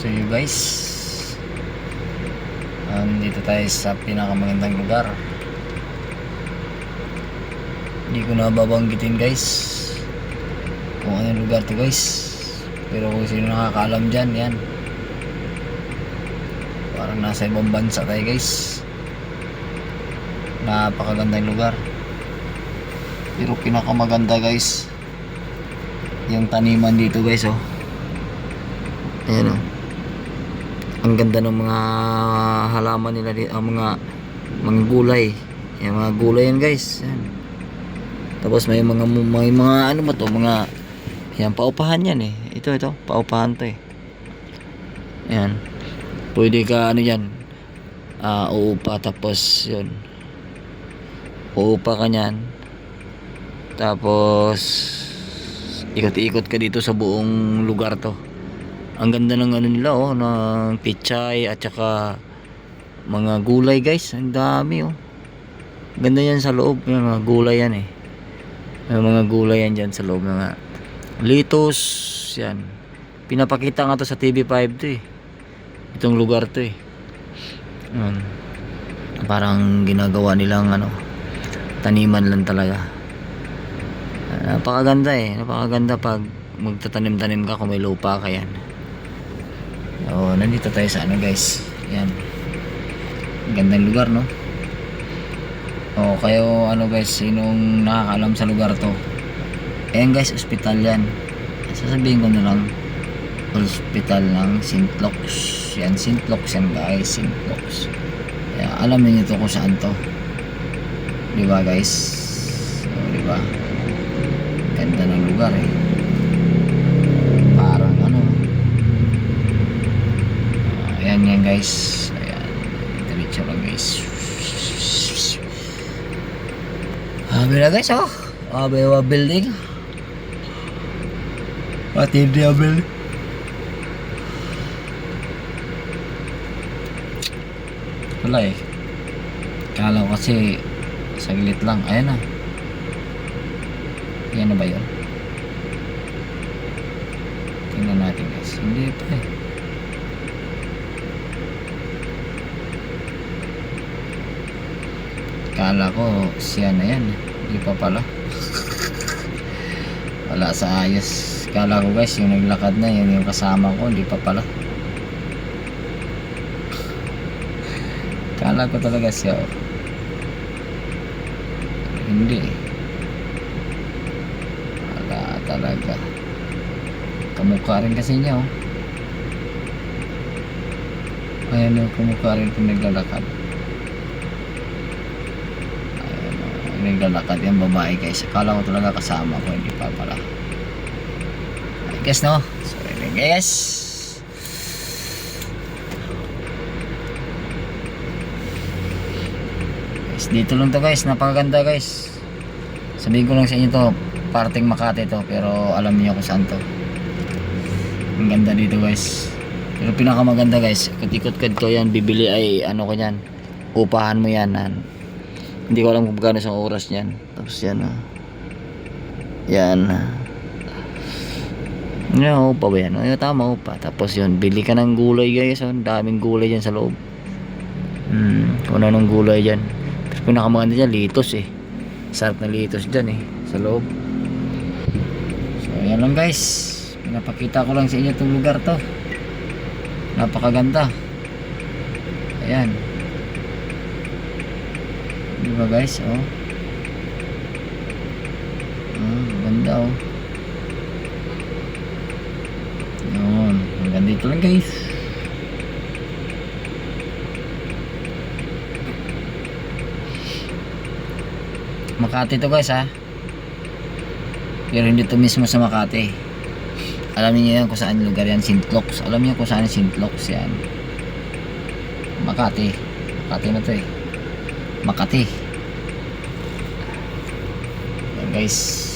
So you guys, dito tayo sa pinakamagandang lugar. Hindi ko na babanggitin guys kung anong lugar to guys, pero kung sino nakakaalam dyan, yan, parang nasa ibang bansa tayo guys. Napakagandang lugar, pero pinakamaganda guys yung taniman dito guys. Oh, ayan oh, ang ganda ng mga halaman nila dito, mga gulay. Yung mga gulay yan guys. Yan. Tapos may mga ano ba to, mga yan, paupahan yan eh. Ito paupahan to eh. Yan. Pwede ka ano yan, uupa, tapos yun, uupa ka nyan, tapos ikot-ikot ka dito sa buong lugar to. Ang ganda ng ano nila oh, ng pichay at saka mga gulay guys. Ang dami oh. Ganda yan sa loob. Yung mga gulay yan eh. May mga gulay yan dyan sa loob. Mga litos yan. Pinapakita nga to sa TV5 to eh. Itong lugar to eh. Parang ginagawa nilang ano, taniman lang talaga. Napakaganda eh. Napakaganda pag magtatanim-tanim ka kung may lupa ka yan. Oh, nandito tayo sa ano guys. Yan. Gandang lugar no. Oh, kayo ano guys, sinong nakakaalam sa lugar to? Ayan guys, ospital yan. Sasabihin ko na lang, ospital ng St. Luke's. Yan, St. Luke's yan guys, St. Luke's. Kaya alam niyo to kung saan to. Diba guys? Oh, diba? Ganda ng lugar eh. Parang ano, ayan yan guys. Ayan, diretso lang guys. Habi na guys oh. Habi yung building. Matindi yung building. Wala eh. Kala ko kasi saglit lang. Ayan na. Yan na ba yun? Tingnan natin guys. Hindi pa eh. Kala ko siya na yan. Hindi pa pala. Wala sa ayos. Kala ko guys yung naglakad na yun yung kasama ko. Hindi pa pala. Kala ko talaga siya. Hindi. Wala talaga. Kamukha rin kasi niya oh. Ayan yung kamukha rin kung naglalakad. Naglalakad yung babae guys. Akala ko talaga kasama ko, hindi pa pala. I guess no. Sorry guys. Guys, dito lang to guys. Napakaganda guys. Sabihin ko lang sa inyo to, parting Makati to, pero alam niyo kung saan to. Ang ganda dito guys. Pero pinakamaganda guys, ikot-ikot ko yan, bibili ay ano ko yan, upahan mo yan. Hindi ko alam kung magkano isang oras niyan. Tapos yan yan upa ba yan? Ay, tama, upa. Tapos yun, bili ka ng gulay guys. Ang daming gulay dyan sa loob. Kung anong gulay dyan. Pero pinakamaganda dyan, litos eh. Sarap na litos dyan eh, sa loob. So yan lang guys. Pinapakita ko lang sa inyo itong lugar to. Napakaganda. Ayan. Diba guys, oh. Ganda oh. Yun, hanggang dito lang guys. Makati to guys ha. Pero hindi to mismo sa Makati. Alam niyo yan kung saan lugar yan, St. Luke's. Alam niyo kung saan St. Luke's yan. Makati. Makati na to eh. Makati. Yan guys.